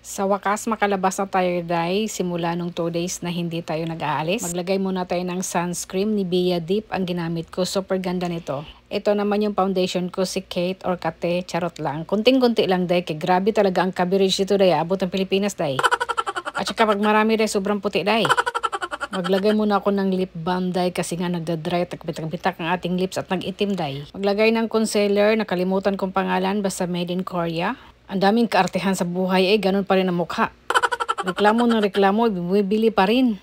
Sa wakas, makalabas na tayo, day, simula nung 2 days na hindi tayo nag-aalis. Maglagay muna tayo ng sunscreen ni Bea Deep ang ginamit ko. Super ganda nito. Ito naman yung foundation ko, si Kate or Kate, charot lang. Kunting-kunti lang, day, kay grabe talaga ang coverage dito, day. Abot ng Pilipinas, day. At saka pag marami, day, sobrang puti, day. Maglagay muna ako ng lip balm, day, kasi nga nagdadry, tagbitak-bitak ang ating lips at nag-itim, day. Maglagay ng concealer, nakalimutan kong pangalan, basta made in Korea. Ang daming kaartehan sa buhay, ganun pa rin ang mukha. Reklamo ng reklamo, bumibili pa rin.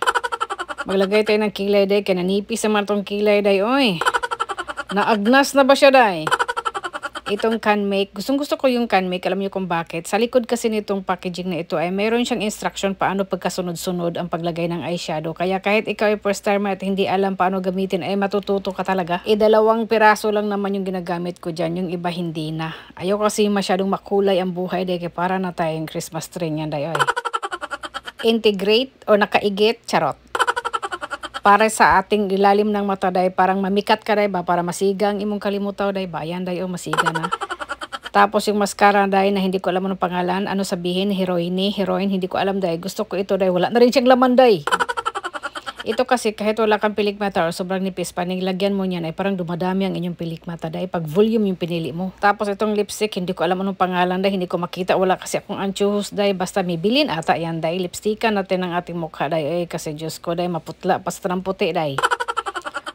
Maglagay tayo ng kilay, day, kaya nanipis naman itong kilay, day, oy. Naagnas na ba siya, day? Itong Canmake, gustong-gusto ko yung Canmake, alam niyo kung bakit. Sa likod kasi nitong packaging na ito ay meron siyang instruction paano pagkasunod-sunod ang paglagay ng eyeshadow. Kaya kahit ikaw ay first timer at hindi alam paano gamitin, ay matututo ka talaga. 2 piraso lang naman yung ginagamit ko dyan, yung iba hindi na. Ayaw kasi masyadong makulay ang buhay, day, kaya para na tayong Christmas tree niyan, day, oy. Integrate o nakaigit, charot. Para sa ating ilalim ng mata, day, parang mamikat ka, day, ba, para masigang imong kalimutaw, day, ba, ayan, day, o masiga na. Tapos yung mascara, day, na hindi ko alam anong pangalan, ano sabihin, heroine, hindi ko alam, day, gusto ko ito, day, wala na rin siyang laman, day. Ito kasi kahit wala kang pilikmata or sobrang nipis, panilagyan mo niyan ay parang dumadami ang inyong pilikmata, day, pag volume yung pinili mo. Tapos itong lipstick, hindi ko alam anong pangalan, day, hindi ko makita, wala kasi akong anchuhos, day, basta may bilin ata yan, day. Lipstickan natin ang ating mukha, day, kasi Diyos ko, day, maputla, basta ng puti, day.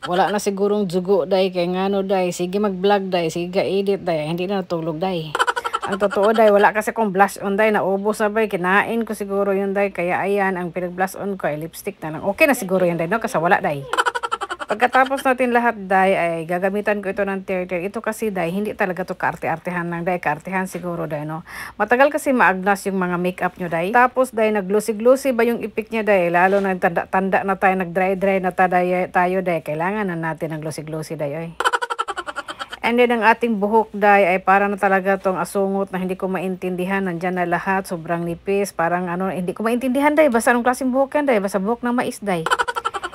Wala na sigurong dugo, day, kaya nga no, day, sige mag-vlog, day, sige edit, day, hindi na natulog, day. Ang totoo, day, wala kasi kong blush on, day, naubos na, bay, kinain ko siguro yun, day, kaya ayan, ang pinag-blush on ko ay lipstick na lang. Okay na siguro yun, day, no, kasi wala, day. Pagkatapos natin lahat, day, ay gagamitan ko ito ng tear-tear. Ito kasi, day, hindi talaga to kaarte-artehan lang, day, kaartehan siguro, day, no. Matagal kasi maagnas yung mga makeup nyo, day. Tapos, day, nag-glossy-glossy ba yung ipik niya, day, lalo na tanda na tayo, nag-dry na tayo, day, kailangan na natin ng glossy-glossy, day, ay. And then, ang ating buhok, day, ay para na talaga tong asungot na hindi ko maintindihan. Nandyan na lahat, sobrang nipis. Parang ano, hindi ko maintindihan, day. Basta anong klaseng buhok yan, day. Basta buhok ng mais, day.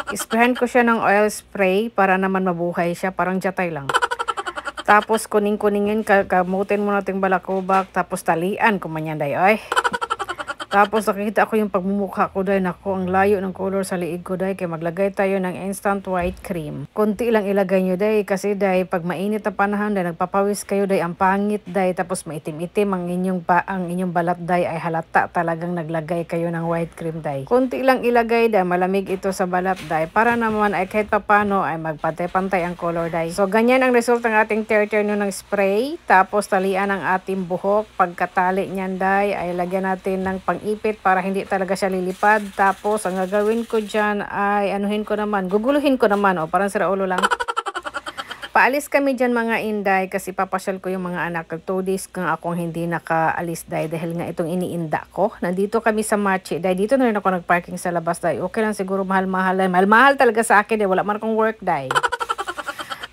Isprayan ko siya ng oil spray para naman mabuhay siya. Parang jatay lang. Tapos, kuning-kuningin, kamutin mo nating balakubak. Tapos, talian ko man yan, day. Ay. Tapos nakikita ko yung pagmumukha ko, day. Naku, ang layo ng color sa liig ko, day. Kaya maglagay tayo ng instant white cream. Kunti lang ilagay nyo, day. Kasi, day, pag mainit na panahon, day, nagpapawis kayo, day. Ang pangit, day. Tapos maitim-itim ang inyong balat, day. Ay halata talagang naglagay kayo ng white cream, day. Kunti lang ilagay, day. Malamig ito sa balat, day. Para naman ay kahit papano ay magpantay-pantay ang color, day. So, ganyan ang result ng ating tear-tear ng spray. Tapos, talian ang ating buhok. Pagkatali niyan, day, ay lagyan natin ng ipit para hindi talaga siya lilipad. Tapos, ang gagawin ko dyan ay guguluhin ko naman, o parang sira ulo lang. Paalis kami dyan, mga inday, kasi papasyal ko yung mga anak. 2 days kang akong hindi nakaalis, day, dahil nga itong iniinda ko. Nandito kami sa Machi, day. Dito na rin ako nagparking sa labas, day. Okay lang siguro, mahal-mahal talaga sa akin, day. Wala man akong work, day.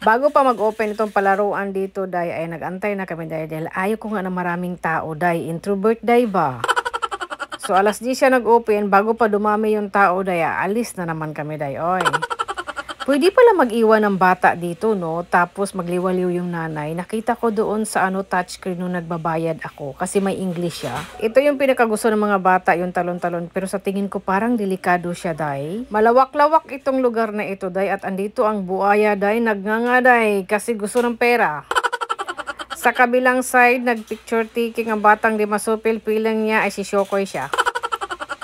Bago pa mag-open itong palaruan dito, day, ay nag-antay na kami, day, dahil ayaw ko nga na maraming tao, day. Introvert, day, ba? So, alas 10 siya nag-open, bago pa dumami yung tao, day, alis na naman kami, day, oy. Pwede pala mag-iwan ng bata dito, no? Tapos magliwaliw yung nanay. Nakita ko doon sa touchscreen nung nagbabayad ako, kasi may English siya. Ito yung pinakagusto ng mga bata, yung talon-talon, pero sa tingin ko parang delikado siya, day. Malawak-lawak itong lugar na ito, day, at andito ang buaya, day, nagnganga, day, kasi gusto ng pera. Sa kabilang side, nag-picture taking ang batang di masupil, pilang niya ay si Shokoy siya.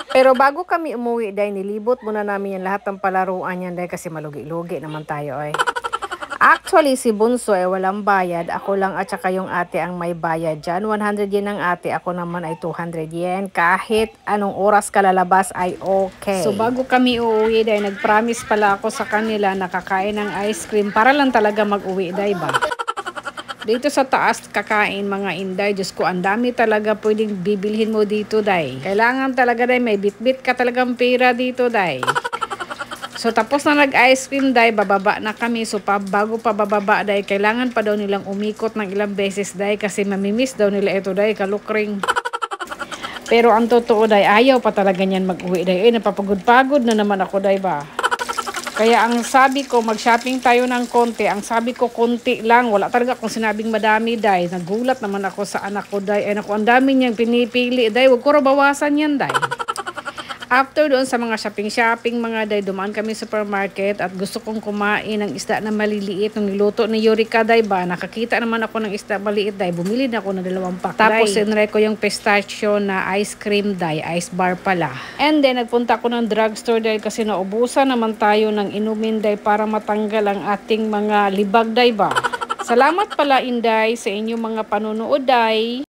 Pero bago kami umuwi, day, nilibot muna namin yung lahat ng palaruan yan, day, kasi malugi-lugi naman tayo, ay. Actually, si Bunso ay walang bayad. Ako lang at saka yung ate ang may bayad dyan. 100 yen ang ate, ako naman ay 200 yen. Kahit anong oras ka lalabas ay okay. So bago kami uuwi, day, nag-promise pala ako sa kanila na kakain ng ice cream para lang talaga mag-uwi, day, ba? Dito sa taas kakain, mga inday. Diyos ko, ang dami talaga pwedeng bibilhin mo dito, day. Kailangan talaga, day, may bit-bit ka talagang pera dito, day. So, tapos na nag-ice cream, day, bababa na kami. So, bago pa bababa, day, kailangan pa daw nilang umikot ng ilang beses, day, kasi mamimiss daw nila ito, day, kalukring. Pero ang totoo, day, ayaw pa talaga niyan mag-uwi, day. Napapagod-pagod na naman ako, day, ba? Kaya ang sabi ko, mag-shopping tayo ng konti. Ang sabi ko, konti lang. Wala talaga kung sinabing madami, day. Nagulat naman ako sa anak ko, day. Ay naku, ang dami niyang pinipili, day. Huwag ko raw bawasan yan, day. After doon sa mga shopping mga day, dumaan kami sa supermarket at gusto kong kumain ng isda na maliliit nung niluto ni Eureka, day ba. Nakakita naman ako ng isda maliit, day. Bumili na ako ng 2 pack, tapos sinry ko yung pistachio na ice cream, day. Ice bar pala. And then, nagpunta ako ng drugstore, day, kasi naubusan naman tayo ng inumin, day, para matanggal ang ating mga libag, day ba. Salamat pala, Inday, sa inyong mga panunood, day.